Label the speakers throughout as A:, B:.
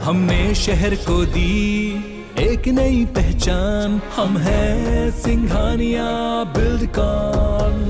A: हमने शहर को दी एक नई पहचान, हम हैं सिंघानिया बिल्डकॉन।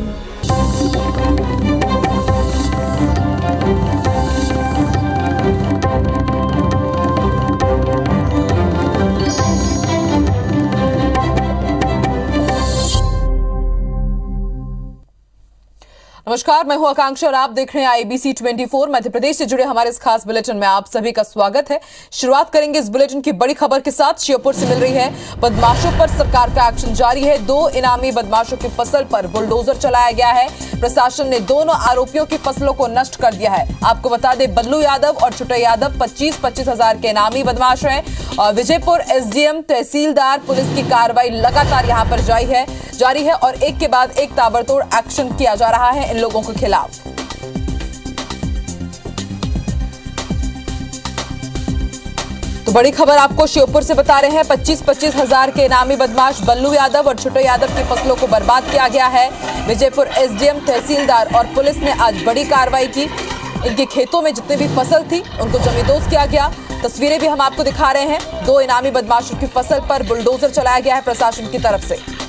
B: नमस्कार, मैं हूं आकांक्षा और आप देख रहे हैं IBC 24। मध्य प्रदेश से जुड़े हमारे इस खास बुलेटिन में आप सभी का स्वागत है। शुरुआत करेंगे इस बुलेटिन की बड़ी खबर के साथ। श्योपुर से मिल रही है, बदमाशों पर सरकार का एक्शन जारी है। 2 इनामी बदमाशों की फसल पर बुलडोजर चलाया गया है। प्रशासन ने दोनों आरोपियों की फसलों को नष्ट कर दिया है। आपको बता दें, बल्लू यादव और छोटा यादव 25-25 हजार के इनामी बदमाश हैं। और विजयपुर SDM, तहसीलदार, पुलिस की कार्रवाई लगातार यहां पर जारी है और एक के बाद एक ताबड़तोड़ एक्शन किया जा रहा है इन लोगों के खिलाफ। तो बड़ी खबर आपको श्योपुर से बता रहे हैं। 25-25 हजार के इनामी बदमाश बल्लू यादव और छोटे यादव की फसलों को बर्बाद किया गया है। विजयपुर SDM, तहसीलदार और पुलिस ने आज बड़ी कार्रवाई की। इनके खेतों में जितनी भी फसल थी उनको जमींदोज किया गया। तस्वीरें भी हम आपको दिखा रहे हैं। 2 इनामी बदमाशों की फसल पर बुलडोजर चलाया गया है प्रशासन की तरफ से।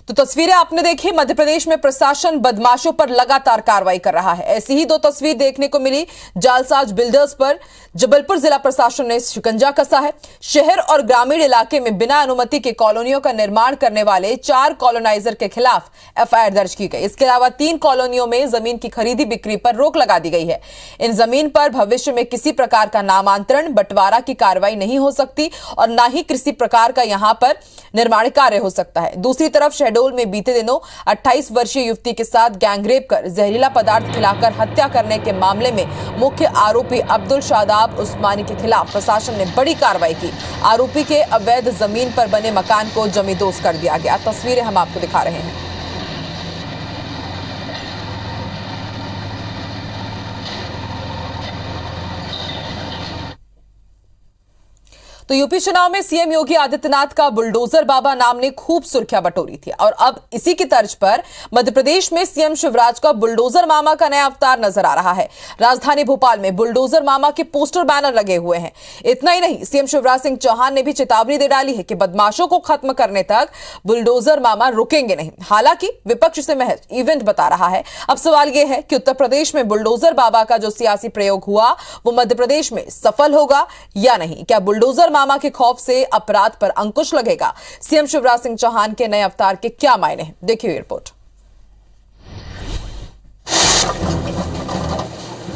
B: तो तस्वीरें आपने देखी। मध्य प्रदेश में प्रशासन बदमाशों पर लगातार कार्रवाई कर रहा है। ऐसी ही 2 तस्वीर देखने को मिली जालसाज बिल्डर्स पर। जबलपुर जिला प्रशासन ने शिकंजा कसा है। शहर और ग्रामीण इलाके में बिना अनुमति के कॉलोनियों का निर्माण करने वाले 4 कॉलोनाइजर के खिलाफ FIR दर्ज की गई। इसके अलावा 3 कॉलोनियों में जमीन की खरीदी बिक्री पर रोक लगा दी गई है। इन जमीन पर भविष्य में किसी प्रकार का नामांतरण, बंटवारा की कार्रवाई नहीं हो सकती और न ही किसी प्रकार का यहां पर निर्माण कार्य हो सकता है। दूसरी तरफ शहडोल में बीते दिनों 28 वर्षीय युवती के साथ गैंगरेप कर जहरीला पदार्थ खिलाकर हत्या करने के मामले में मुख्य आरोपी अब्दुल शादाब उस्मानी के खिलाफ प्रशासन ने बड़ी कार्रवाई की। आरोपी के अवैध जमीन पर बने मकान को जमींदोज कर दिया गया। तस्वीरें हम आपको दिखा रहे हैं। तो यूपी चुनाव में CM योगी आदित्यनाथ का बुलडोजर बाबा नाम ने खूब सुर्खियां बटोरी थी और अब इसी की तर्ज पर मध्य प्रदेश में CM शिवराज का बुलडोजर मामा का नया अवतार नजर आ रहा है। राजधानी भोपाल में बुलडोजर मामा के पोस्टर बैनर लगे हुए हैं। इतना ही नहीं, CM शिवराज सिंह चौहान ने भी चेतावनी दे डाली है कि बदमाशों को खत्म करने तक बुलडोजर मामा रुकेंगे नहीं। हालांकि विपक्ष इसे महज इवेंट बता रहा है। अब सवाल यह है कि उत्तर प्रदेश में बुलडोजर बाबा का जो सियासी प्रयोग हुआ वो मध्य प्रदेश में सफल होगा या नहीं। क्या बुलडोजर मामा के खौफ से अपराध पर अंकुश लगेगा? CM शिवराज सिंह चौहान के नए अवतार के क्या मायने हैं, देखिए रिपोर्ट।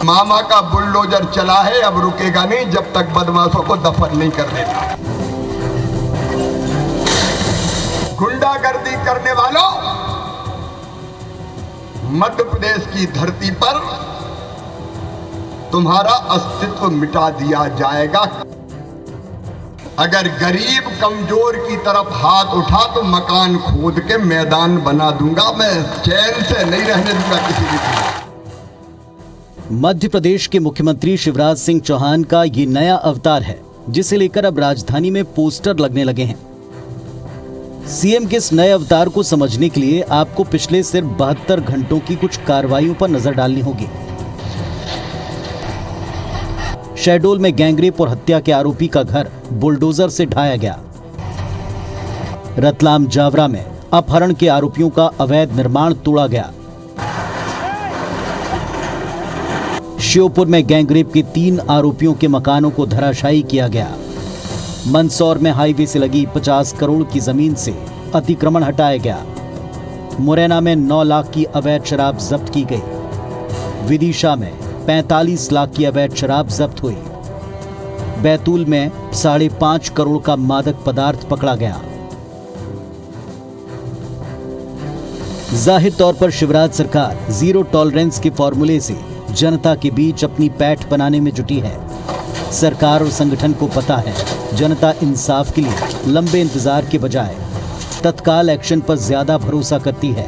C: मामा का बुलडोजर चला है, अब रुकेगा नहीं जब तक बदमाशों को दफन नहीं कर देगा। गुंडागर्दी करने वालों, मध्य प्रदेश की धरती पर तुम्हारा अस्तित्व मिटा दिया जाएगा। अगर गरीब कमजोर की तरफ हाथ उठा तो मकान खोद के मैदान बना दूंगा। मैं चैन से नहीं रहने दूंगा किसी भी।
D: मध्य प्रदेश के मुख्यमंत्री शिवराज सिंह चौहान का ये नया अवतार है, जिसे लेकर अब राजधानी में पोस्टर लगने लगे हैं। CM के इस नए अवतार को समझने के लिए आपको पिछले सिर्फ 72 घंटों की कुछ कार्रवाइयों पर नजर डालनी होगी। शहडोल में गैंगरेप और हत्या के आरोपी का घर बुलडोजर से ढाया गया। रतलाम जावरा में अपहरण के आरोपियों का अवैध निर्माण तोड़ा गया। श्योपुर में गैंगरेप के 3 आरोपियों के मकानों को धराशायी किया गया। मंदसौर में हाईवे से लगी 50 करोड़ की जमीन से अतिक्रमण हटाया गया। मुरैना में 9 लाख की अवैध शराब जब्त की गई। विदिशा में 45 लाख की अवैध शराब जब्त हुई। बैतूल में 5.5 करोड़ का मादक पदार्थ पकड़ा गया। जाहिर तौर पर शिवराज सरकार जीरो टॉलरेंस के फॉर्मूले से जनता के बीच अपनी पैठ बनाने में जुटी है। सरकार और संगठन को पता है जनता इंसाफ के लिए लंबे इंतजार के बजाय तत्काल एक्शन पर ज्यादा भरोसा करती है।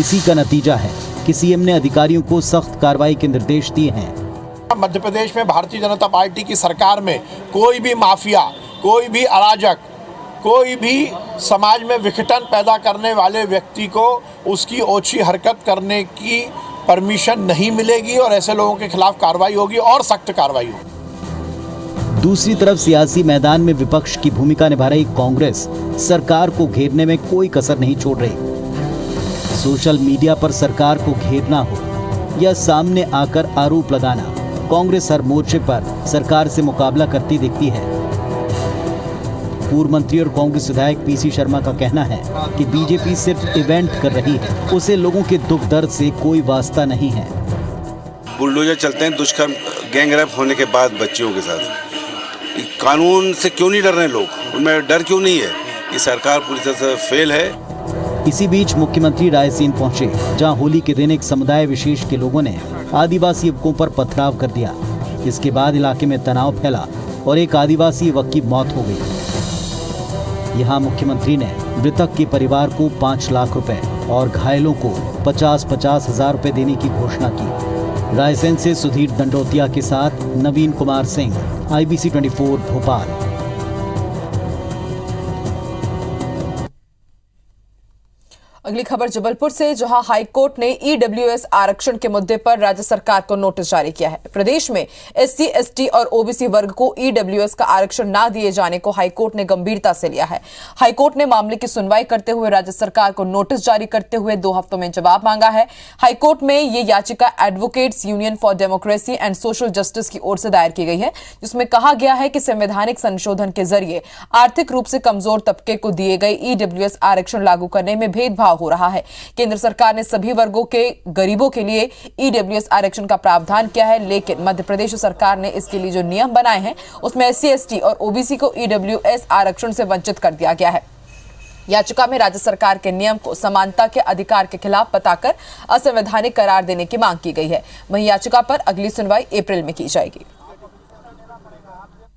D: इसी का नतीजा है कि CM ने अधिकारियों को सख्त कार्रवाई के निर्देश दिए हैं।
E: मध्य प्रदेश में भारतीय जनता पार्टी की सरकार में कोई भी माफिया, कोई भी अराजक, कोई भी समाज में विघटन पैदा करने वाले व्यक्ति को उसकी ओछी हरकत करने की परमिशन नहीं मिलेगी और ऐसे लोगों के खिलाफ कार्रवाई होगी और सख्त कार्रवाई होगी।
D: दूसरी तरफ सियासी मैदान में विपक्ष की भूमिका निभा रही कांग्रेस सरकार को घेरने में कोई कसर नहीं छोड़ रही। सोशल मीडिया पर सरकार को घेरना हो या सामने आकर आरोप लगाना, कांग्रेस हर मोर्चे पर सरकार से मुकाबला करती दिखती है। पूर्व मंत्री और कांग्रेस विधायक पीसी शर्मा का कहना है कि बीजेपी सिर्फ इवेंट कर रही है, उसे लोगों के दुख दर्द से कोई वास्ता नहीं है।
F: बुलडोजर चलते हैं दुष्कर्म गैंगरेप होने के बाद बच्चियों के साथ, कानून से क्यों नहीं डर रहे लोग, उनमें डर क्यों नहीं है? ये सरकार पूरी तरह से फेल है।
D: इसी बीच मुख्यमंत्री रायसेन पहुंचे, जहां होली के दिन एक समुदाय विशेष के लोगों ने आदिवासी युवकों पर पथराव कर दिया। इसके बाद इलाके में तनाव फैला और एक आदिवासी युवक की मौत हो गई। यहां मुख्यमंत्री ने मृतक के परिवार को 5 लाख रुपए और घायलों को 50-50 हजार रुपए देने की घोषणा की। रायसेन से सुधीर दंडोतिया के साथ नवीन कुमार सिंह, IBC 24 भोपाल।
B: अगली खबर जबलपुर से, जहां हाईकोर्ट ने EWS आरक्षण के मुद्दे पर राज्य सरकार को नोटिस जारी किया है। प्रदेश में SC, ST और OBC वर्ग को EWS का आरक्षण न दिए जाने को हाईकोर्ट ने गंभीरता से लिया है। हाईकोर्ट ने मामले की सुनवाई करते हुए राज्य सरकार को नोटिस जारी करते हुए 2 हफ्तों में जवाब मांगा है। हाईकोर्ट में ये याचिका advocates union for democracy and social justice की ओर से दायर की गई है, जिसमें कहा गया है कि संवैधानिक संशोधन के जरिए आर्थिक रूप से कमजोर तबके को दिए गए EWS आरक्षण लागू करने में भेदभाव हो रहा है। केंद्र सरकार ने सभी वर्गों के गरीबों के लिए EWS आरक्षण का प्रावधान किया है, लेकिन मध्य प्रदेश सरकार ने इसके लिए जो नियम बनाए हैं उसमें SC, ST और OBC को EWS आरक्षण से वंचित कर दिया गया है। याचिका में राज्य सरकार के नियम को समानता के अधिकार के खिलाफ बताकर असंवैधानिक करार देने की मांग की गई है। वहीं याचिका पर अगली सुनवाई अप्रैल में की जाएगी।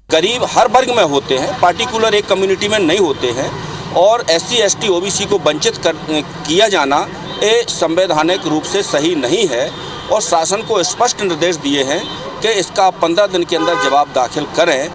G: गरीब हर वर्ग में होते हैं, पार्टिकुलर एक कम्युनिटी में नहीं होते हैं और SC, ST, OBC को वंचित किया जाना ये संवैधानिक रूप से सही नहीं है और शासन को स्पष्ट निर्देश दिए हैं कि इसका 15 दिन के अंदर जवाब दाखिल करें।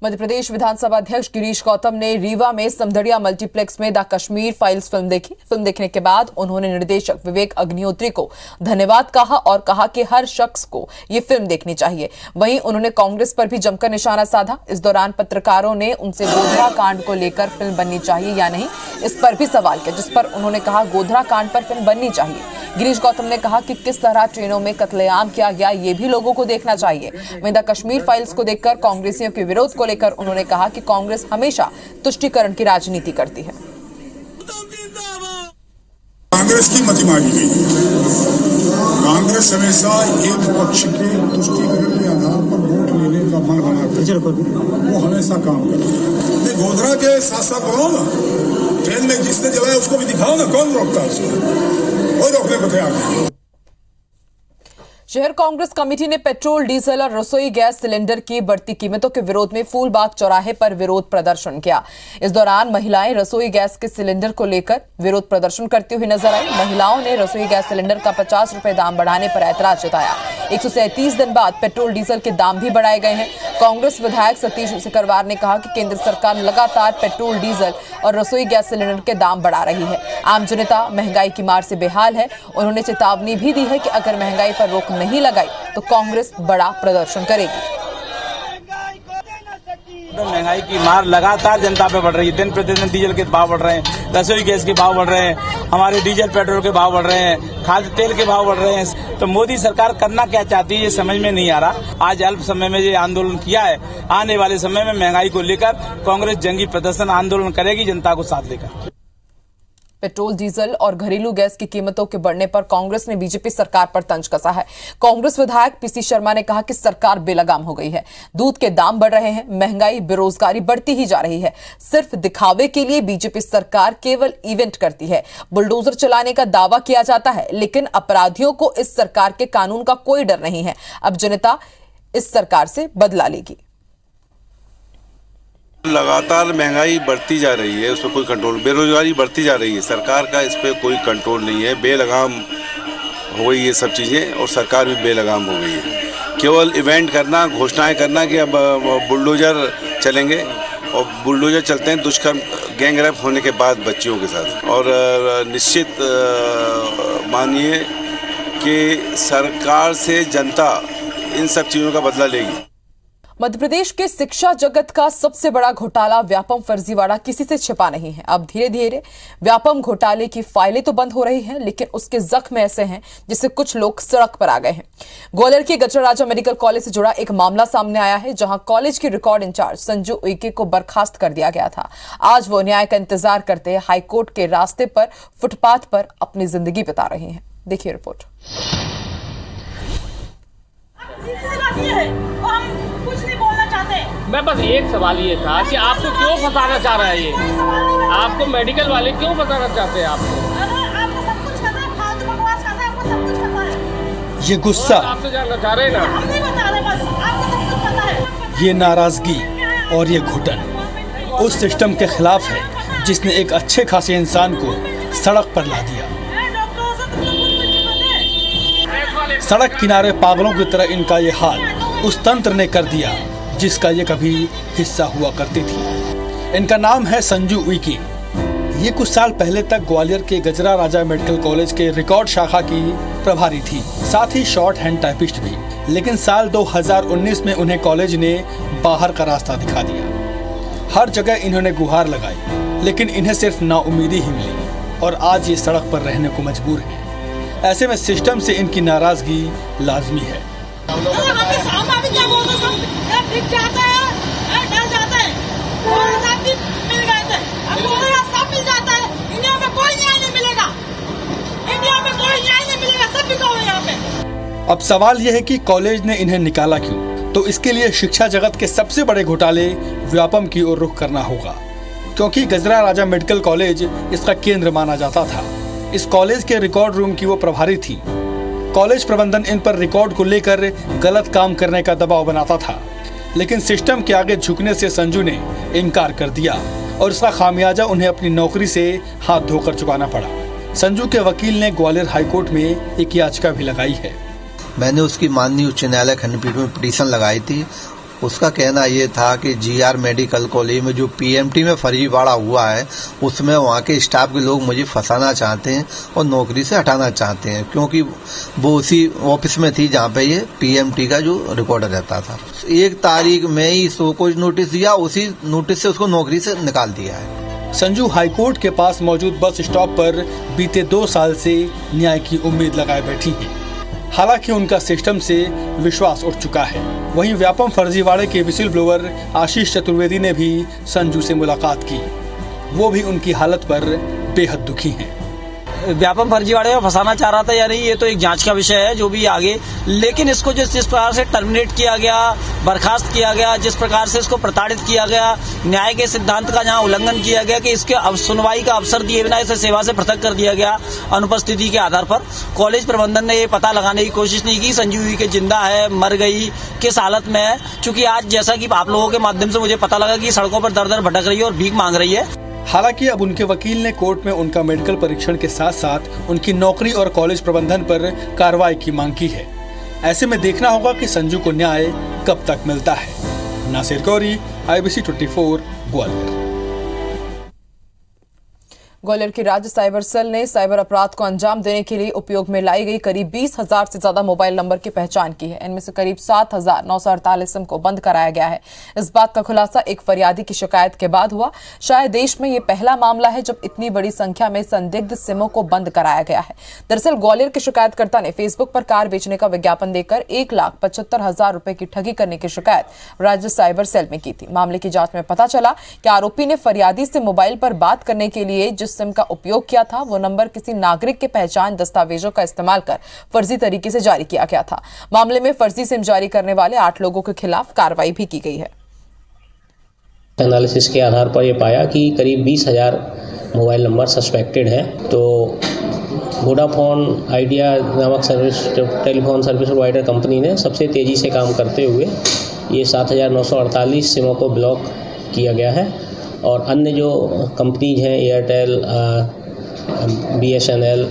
B: मध्य प्रदेश विधानसभा अध्यक्ष गिरीश गौतम ने रीवा में समदड़िया मल्टीप्लेक्स में द कश्मीर फाइल्स फिल्म देखी। फिल्म देखने के बाद उन्होंने निर्देशक विवेक अग्निहोत्री को धन्यवाद कहा और कहा कि हर शख्स को ये फिल्म देखनी चाहिए। वहीं उन्होंने कांग्रेस पर भी जमकर निशाना साधा। इस दौरान पत्रकारों ने उनसे गोधरा कांड को लेकर फिल्म बननी चाहिए या नहीं, इस पर भी सवाल किया, जिस पर उन्होंने कहा गोधरा कांड पर फिल्म बननी चाहिए। गिरीश गौतम ने कहा कि किस तरह ट्रेनों में कत्लेआम किया गया ये भी लोगों को देखना चाहिए। वहीं द कश्मीर फाइल्स को देखकर कांग्रेसियों के विरोध को लेकर उन्होंने कहा कि कांग्रेस हमेशा तुष्टीकरण की राजनीति करती है।
H: कांग्रेस की मति मारी गई है। कांग्रेस हमेशा एक पक्ष के तुष्टीकरण के आधार पर वोट लेने का मन बनाती है, वो हमेशा काम करती है। गोधरा के साथ साथ बनाओ ना, ट्रेन में जिसने जलाया उसको भी दिखाओ ना, कौन रोकता है उसको? कोई रोकने को तैयार नहीं।
B: शहर कांग्रेस कमेटी ने पेट्रोल, डीजल और रसोई गैस सिलेंडर की बढ़ती कीमतों के विरोध में फूलबाग चौराहे पर विरोध प्रदर्शन किया। इस दौरान महिलाएं रसोई गैस के सिलेंडर को लेकर विरोध प्रदर्शन करती हुई नजर आई। महिलाओं ने रसोई गैस सिलेंडर का 50 रुपए दाम बढ़ाने पर ऐतराज जताया। 137 दिन बाद पेट्रोल डीजल के दाम भी बढ़ाए गए हैं। कांग्रेस विधायक सतीश सिकरवार ने कहा कि केंद्र सरकार लगातार पेट्रोल, डीजल और रसोई गैस सिलेंडर के दाम बढ़ा रही है। आम जनता महंगाई की मार से बेहाल है। उन्होंने चेतावनी भी दी है कि अगर महंगाई पर रोक नहीं लगाई तो कांग्रेस बड़ा प्रदर्शन करेगी।
I: महंगाई की मार लगातार जनता पे बढ़ रही है। दिन प्रतिदिन डीजल के भाव बढ़ रहे हैं, रसोई गैस के भाव बढ़ रहे हैं, हमारे डीजल पेट्रोल के भाव बढ़ रहे हैं, खाद्य तेल के भाव बढ़ रहे हैं। तो मोदी सरकार करना क्या चाहती है ये समझ में नहीं आ रहा। आज अल्प समय में ये आंदोलन किया है, आने वाले समय में महंगाई को लेकर कांग्रेस जंगी प्रदर्शन आंदोलन करेगी जनता को साथ लेकर।
B: पेट्रोल, डीजल और घरेलू गैस की कीमतों के बढ़ने पर कांग्रेस ने बीजेपी सरकार पर तंज कसा है। कांग्रेस विधायक पीसी शर्मा ने कहा कि सरकार बेलगाम हो गई है। दूध के दाम बढ़ रहे हैं, महंगाई, बेरोजगारी बढ़ती ही जा रही है। सिर्फ दिखावे के लिए बीजेपी सरकार केवल इवेंट करती है। बुलडोजर चलाने का दावा किया जाता है, लेकिन अपराधियों को इस सरकार के कानून का कोई डर नहीं है। अब जनता इस सरकार से बदला लेगी।
F: लगातार महंगाई बढ़ती जा रही है, उस पर कोई कंट्रोल, बेरोजगारी बढ़ती जा रही है, सरकार का इस पर कोई कंट्रोल नहीं है। बेलगाम हो गई ये सब चीज़ें और सरकार भी बेलगाम हो गई है। केवल इवेंट करना, घोषणाएं करना कि अब बुलडोजर चलेंगे, और बुलडोजर चलते हैं दुष्कर्म गैंगरेप होने के बाद बच्चियों के साथ। और निश्चित मानिए कि सरकार से जनता इन सब चीज़ों का बदला लेगी।
B: मध्य प्रदेश के शिक्षा जगत का सबसे बड़ा घोटाला व्यापम फर्जीवाड़ा किसी से छिपा नहीं है। अब धीरे धीरे व्यापम घोटाले की फाइलें तो बंद हो रही हैं, लेकिन उसके जख्म ऐसे हैं जिससे कुछ लोग सड़क पर आ गए हैं। ग्वालियर के गजरा राजा मेडिकल कॉलेज से जुड़ा एक मामला सामने आया है, जहां कॉलेज के रिकॉर्ड इंचार्ज संजू उइके को बर्खास्त कर दिया गया था। आज वो न्याय का इंतजार करते हाईकोर्ट के रास्ते पर फुटपाथ पर अपनी जिंदगी बिता रहे हैं। देखिए रिपोर्ट।
J: मैं बस एक सवाल ये था कि आपको क्यों फंसाना चाह रहा है ये? आपको मेडिकल वाले क्यों फंसाना चाहते हैं? आपको सब कुछ पता है, फालतू बकवास करते हैं, आपको सब कुछ पता है।
K: ये गुस्सा
J: आप तो जानना चाह रहे हैं ना?
K: हम नहीं बता रहे, बस आपको सब कुछ पता है। ये नाराजगी और ये घुटन उस सिस्टम के खिलाफ है जिसने एक अच्छे खासे इंसान को सड़क पर ला दिया। सड़क किनारे पागलों की तरह इनका ये हाल उस तंत्र ने कर दिया जिसका ये कभी हिस्सा हुआ करती थी। इनका नाम है संजू उइके। ये कुछ साल पहले तक ग्वालियर के गजरा राजा मेडिकल कॉलेज के रिकॉर्ड शाखा की प्रभारी थी, साथ ही शॉर्ट हैंड टाइपिस्ट भी। लेकिन साल 2019 में उन्हें कॉलेज ने बाहर का रास्ता दिखा दिया। हर जगह इन्होंने गुहार लगाई, लेकिन इन्हें सिर्फ नाउमीदी ही मिली और आज ये सड़क पर रहने को मजबूर हैं। ऐसे में सिस्टम से इनकी नाराजगी लाजमी है। अब सवाल यह है कि कॉलेज ने इन्हें निकाला क्यों? तो इसके लिए शिक्षा जगत के सबसे बड़े घोटाले व्यापम की ओर रुख करना होगा, क्योंकि गजरा राजा मेडिकल कॉलेज इसका केंद्र माना जाता था। इस कॉलेज के रिकॉर्ड रूम की वो प्रभारी थी। कॉलेज प्रबंधन इन पर रिकॉर्ड को लेकर गलत काम करने का दबाव बनाता था, लेकिन सिस्टम के आगे झुकने से संजू ने इनकार कर दिया और इसका खामियाजा उन्हें अपनी नौकरी से हाथ धोकर चुकाना पड़ा। संजू के वकील ने ग्वालियर हाईकोर्ट में एक याचिका भी लगाई है।
L: मैंने उसकी माननीय उच्च न्यायालय खंडपीठ में पिटीशन लगाई थी। उसका कहना ये था कि जीआर मेडिकल कॉलेज में जो पीएमटी में फर्जीवाड़ा हुआ है उसमें वहाँ के स्टाफ के लोग मुझे फंसाना चाहते हैं और नौकरी से हटाना चाहते हैं, क्योंकि वो उसी ऑफिस में थी जहाँ पे ये पीएमटी का जो रिकॉर्डर रहता था। 1 तारीख में ही इसको कुछ नोटिस दिया, उसी नोटिस से उसको नौकरी से निकाल दिया है।
K: संजू हाईकोर्ट के पास मौजूद बस स्टॉप पर बीते 2 साल से न्याय की उम्मीद लगाए बैठी हैं। हालांकि उनका सिस्टम से विश्वास उठ चुका है। वहीं व्यापम फर्जीवाड़े के विसिल ब्लोअर आशीष चतुर्वेदी ने भी संजू से मुलाकात की। वो भी उनकी हालत पर बेहद दुखी हैं।
I: व्यापम फर्जीवाड़े में फंसाना चाह रहा था या नहीं, ये तो एक जांच का विषय है जो भी आगे। लेकिन इसको जिस प्रकार से टर्मिनेट किया गया, बर्खास्त किया गया, जिस प्रकार से इसको प्रताड़ित किया गया, न्याय के सिद्धांत का जहां उल्लंघन किया गया कि इसके सुनवाई का अवसर दिए बिना इसे सेवा से पृथक कर दिया गया अनुपस्थिति के आधार पर। कॉलेज प्रबंधन ने ये पता लगाने की कोशिश नहीं की संजू उइके जिंदा है, मर गई, किस हालत में है। चूंकि आज जैसा कि आप लोगों के माध्यम से मुझे पता लगा कि सड़कों पर दर दर भटक रही है और भीख मांग रही है।
K: हालांकि अब उनके वकील ने कोर्ट में उनका मेडिकल परीक्षण के साथ साथ उनकी नौकरी और कॉलेज प्रबंधन पर कार्रवाई की मांग की है। ऐसे में देखना होगा कि संजू को न्याय कब तक मिलता है। नासिर गौरी, IBC 24, ग्वालियर।
B: ग्वालियर की राज्य साइबर सेल ने साइबर अपराध को अंजाम देने के लिए उपयोग में लाई गई करीब 20,000 से ज्यादा मोबाइल नंबर की पहचान की है। इनमें से करीब 7,948 सिम को बंद कराया गया है। इस बात का खुलासा एक फरियादी की शिकायत के बाद हुआ। शायद देश में यह पहला मामला है जब इतनी बड़ी संख्या में संदिग्ध सिमों को बंद कराया गया है। दरअसल ग्वालियर के शिकायतकर्ता ने फेसबुक पर कार बेचने का विज्ञापन देकर 1,75,000 रुपए की ठगी करने की शिकायत राज्य साइबर सेल में की थी। मामले की जांच में पता चला कि आरोपी ने फरियादी से मोबाइल पर बात करने के लिए जिस सिम का उपयोग किया था वो नंबर किसी नागरिक के पहचान दस्तावेजों का इस्तेमाल कर फर्जी तरीके से जारी किया गया था। मामले में फर्जी सिम जारी करने वाले 8 लोगों के खिलाफ कार्रवाई भी की गई है।
M: एनालिसिस के आधार पर यह पाया कि करीब 20,000 मोबाइल नंबर सस्पेक्टेड हैं। तो वोडाफोन आइडिया नामक टेलीफोन सर्विस प्रोवाइडर कंपनी ने सबसे तेज़ी से काम करते हुए ये 7,948 सिमों को ब्लॉक किया गया है और अन्य जो कंपनीज हैं एयरटेल, BSNL,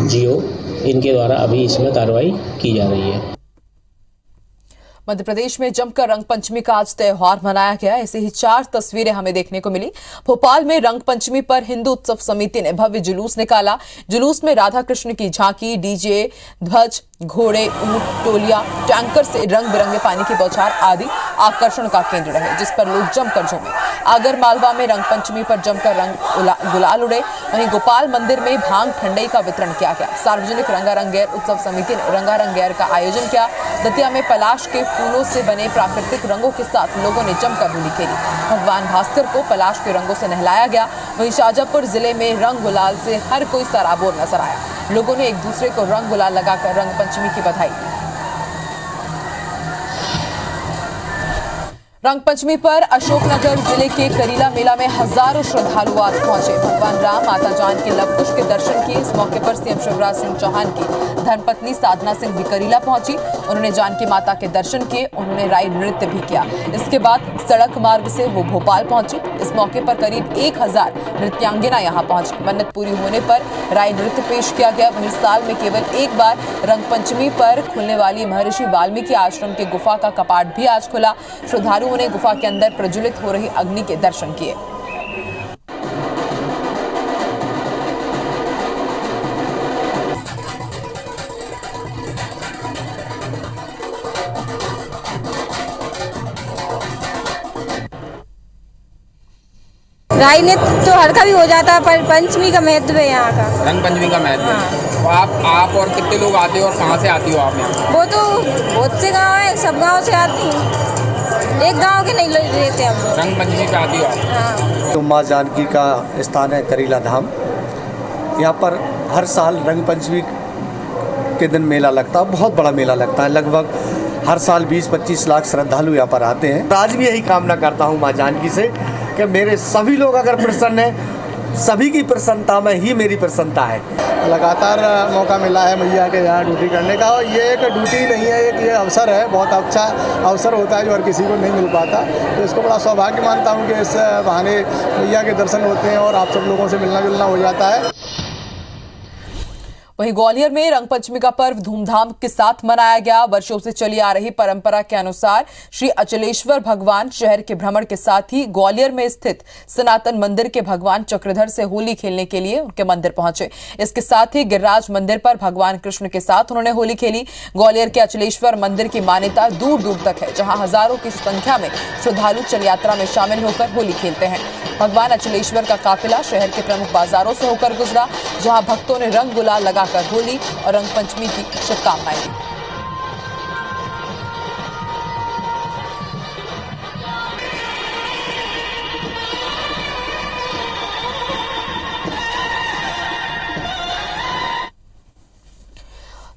M: जियो, इनके द्वारा अभी इसमें कार्रवाई की जा रही है।
B: मध्य प्रदेश में जमकर रंग पंचमी का आज त्योहार मनाया गया। ऐसे ही 4 तस्वीरें हमें देखने को मिली। भोपाल में रंग पंचमी पर हिंदू उत्सव समिति ने भव्य जुलूस निकाला। जुलूस में राधा कृष्ण की झांकी, डीजे, ध्वज, घोड़े, ऊंट, टोलियां, टैंकर से रंग बिरंगे पानी की बौछार आदि आकर्षण का केंद्र रहे, जिस पर लोग जमकर झूमे। आगर मालवा में रंग पंचमी पर जमकर रंग गुलाल उड़े। वहीं गोपाल मंदिर में भांग ठंडई का वितरण किया गया। सार्वजनिक रंगारंग गैर उत्सव समिति ने रंगारंग गैर का आयोजन किया। दतिया में पलाश के फूलों से बने प्राकृतिक रंगों के साथ लोगों ने जमकर होली खेली। भगवान भास्कर को पलाश के रंगों से नहलाया गया। वहीं शाजापुर जिले में रंग गुलाल से हर कोई सराबोर नजर आया। लोगों ने एक दूसरे को रंग गुलाल लगाकर रंग पंचमी की बधाई दी। रंग पंचमी पर अशोकनगर जिले के करीला मेला में हजारों श्रद्धालु आज पहुंचे। भगवान राम, माता जान के लवकुश के दर्शन किए। इस मौके पर सीएम शिवराज सिंह चौहान की धर्मपत्नी साधना सिंह भी करीला पहुंची। उन्होंने जानकी माता के दर्शन किए। उन्होंने राई नृत्य भी किया। इसके बाद सड़क मार्ग से वो भोपाल पहुंची। इस मौके पर करीब 1000 नृत्यांगना यहां पहुंची। मन्नत पूरी होने पर राई नृत्य पेश किया गया। वहीं साल में केवल एक बार रंग पंचमी पर खुलने वाली महर्षि वाल्मीकि आश्रम के गुफा का कपाट भी आज खुला। श्रद्धालुओं ने गुफा के अंदर प्रज्वलित हो रही अग्नि के दर्शन किए।
N: राई नृत्य तो हर का भी हो जाता है, पर पंचमी का महत्व है यहाँ का।
O: रंग पंचमी का महत्व है। तो आप और कितने लोग आते हो और कहाँ से आती हो आप यहाँ?
N: वो तो बहुत से गांव है, सब गांव से आती हूँ। एक गांव के नहीं रहते हम लोग।
O: रंग पंचमी पे आती हो आप?
N: हाँ।
P: तो माँ जानकी का स्थान है करीला धाम। यहाँ पर हर साल रंग पंचमी के दिन मेला लगता है, बहुत बड़ा मेला लगता है। लगभग हर साल 20-25 लाख श्रद्धालु यहाँ पर आते हैं। आज भी यही कामना करता हूँ माँ जानकी से कि मेरे सभी लोग अगर प्रसन्न हैं, सभी की प्रसन्नता में ही मेरी प्रसन्नता है।
Q: लगातार मौका मिला है मैया के यहाँ ड्यूटी करने का, और ये एक ड्यूटी नहीं है, एक ये अवसर है। बहुत अच्छा अवसर होता है जो हर किसी को नहीं मिल पाता। तो इसको बड़ा सौभाग्य मानता हूँ कि इस बहाने मैया के दर्शन होते हैं और आप सब लोगों से मिलना जुलना हो जाता है।
B: वहीं ग्वालियर में रंग पंचमी का पर्व धूमधाम के साथ मनाया गया। वर्षों से चली आ रही परंपरा के अनुसार श्री अचलेश्वर भगवान शहर के भ्रमण के साथ ही ग्वालियर में स्थित सनातन मंदिर के भगवान चक्रधर से होली खेलने के लिए उनके मंदिर पहुंचे। इसके साथ ही गिरिराज मंदिर पर भगवान कृष्ण के साथ उन्होंने होली खेली। ग्वालियर के अचलेश्वर मंदिर की मान्यता दूर दूर तक है, जहां हजारों की संख्या में श्रद्धालु चल यात्रा में शामिल होकर होली खेलते हैं। भगवान अचलेश्वर का काफिला शहर के प्रमुख बाजारों से होकर गुजरा, जहां भक्तों ने रंग गुलाल लगाकर होली और रंग पंचमी की शुभकामनाएं दी।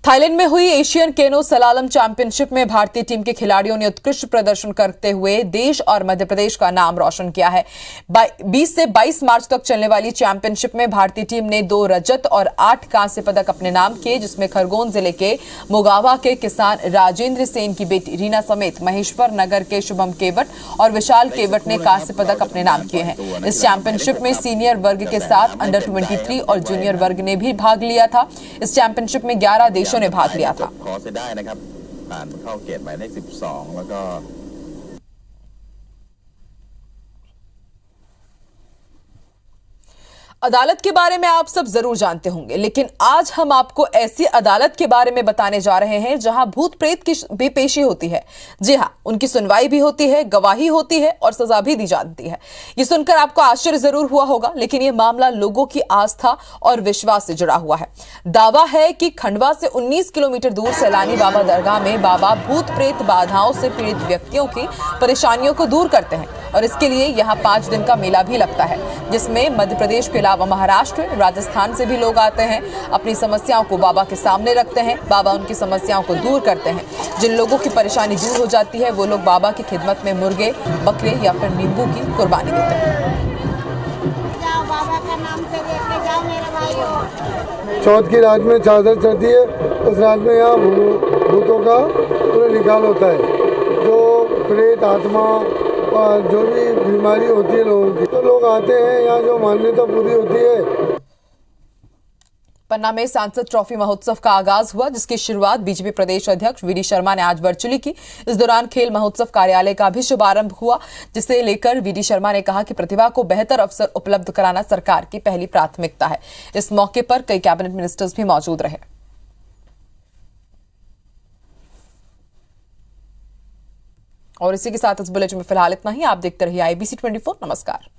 B: थाईलैंड में हुई एशियन केनो सलालम चैंपियनशिप में भारतीय टीम के खिलाड़ियों ने उत्कृष्ट प्रदर्शन करते हुए देश और मध्य प्रदेश का नाम रोशन किया है। 20 से 22 मार्च तक चलने वाली चैंपियनशिप में भारतीय टीम ने 2 रजत और 8 कांस्य पदक अपने नाम किए, जिसमें खरगोन जिले के मोगावा के किसान राजेंद्र सेन की बेटी रीना समेत महेश्वर नगर के शुभम केवट और विशाल केवट ने कांस्य पदक अपने नाम किए हैं। इस चैंपियनशिप में सीनियर वर्ग के साथ अंडर 23 और जूनियर वर्ग ने भी भाग लिया था। इस चैंपियनशिप में 11 देशों ने भाग लिया था। अदालत के बारे में आप सब जरूर जानते होंगे, लेकिन आज हम आपको ऐसी अदालत के बारे में बताने जा रहे हैं जहां भूत प्रेत की भी पेशी होती है। जी हां, उनकी सुनवाई भी होती है, गवाही होती है और सजा भी दी जाती है। ये सुनकर आपको आश्चर्य जरूर हुआ होगा, लेकिन यह मामला लोगों की आस्था और विश्वास से जुड़ा हुआ है। दावा है कि खंडवा से 19 किलोमीटर दूर सैलानी बाबा दरगाह में बाबा भूत प्रेत बाधाओं से पीड़ित व्यक्तियों की परेशानियों को दूर करते हैं और इसके लिए यहाँ 5 दिन का मेला भी लगता है, जिसमें मध्य प्रदेश के अलावा महाराष्ट्र, राजस्थान से भी लोग आते हैं। अपनी समस्याओं को बाबा के सामने रखते हैं। बाबा उनकी समस्याओं को दूर करते हैं। जिन लोगों की परेशानी दूर हो जाती है वो लोग बाबा की खिदमत में मुर्गे, बकरे या फिर नींबू की कुर्बानी देते हैं।
R: बाबा का नाम से लेके जाओ मेरे भाइयों।
S: चौथ की रात में चादर चढ़ती है, उस रात में यहाँ भूतों का पूरा निकाल होता है। जो प्रेत आत्मा और जो भी बीमारी होती है लोगों की, तो लोग आते हैं यहाँ, जो मान्यता पूरी होती है।
B: पन्ना में सांसद ट्रॉफी महोत्सव का आगाज हुआ, जिसकी शुरुआत बीजेपी प्रदेश अध्यक्ष वीडी शर्मा ने आज वर्चुअली की। इस दौरान खेल महोत्सव कार्यालय का भी शुभारंभ हुआ, जिसे लेकर वीडी शर्मा ने कहा कि प्रतिभा को बेहतर अवसर उपलब्ध कराना सरकार की पहली प्राथमिकता है। इस मौके पर कई कैबिनेट मिनिस्टर्स भी मौजूद रहे। और इसी के साथ इस बुलेटिन में फिलहाल इतना ही। आप देखते रहिए IBC 24। नमस्कार।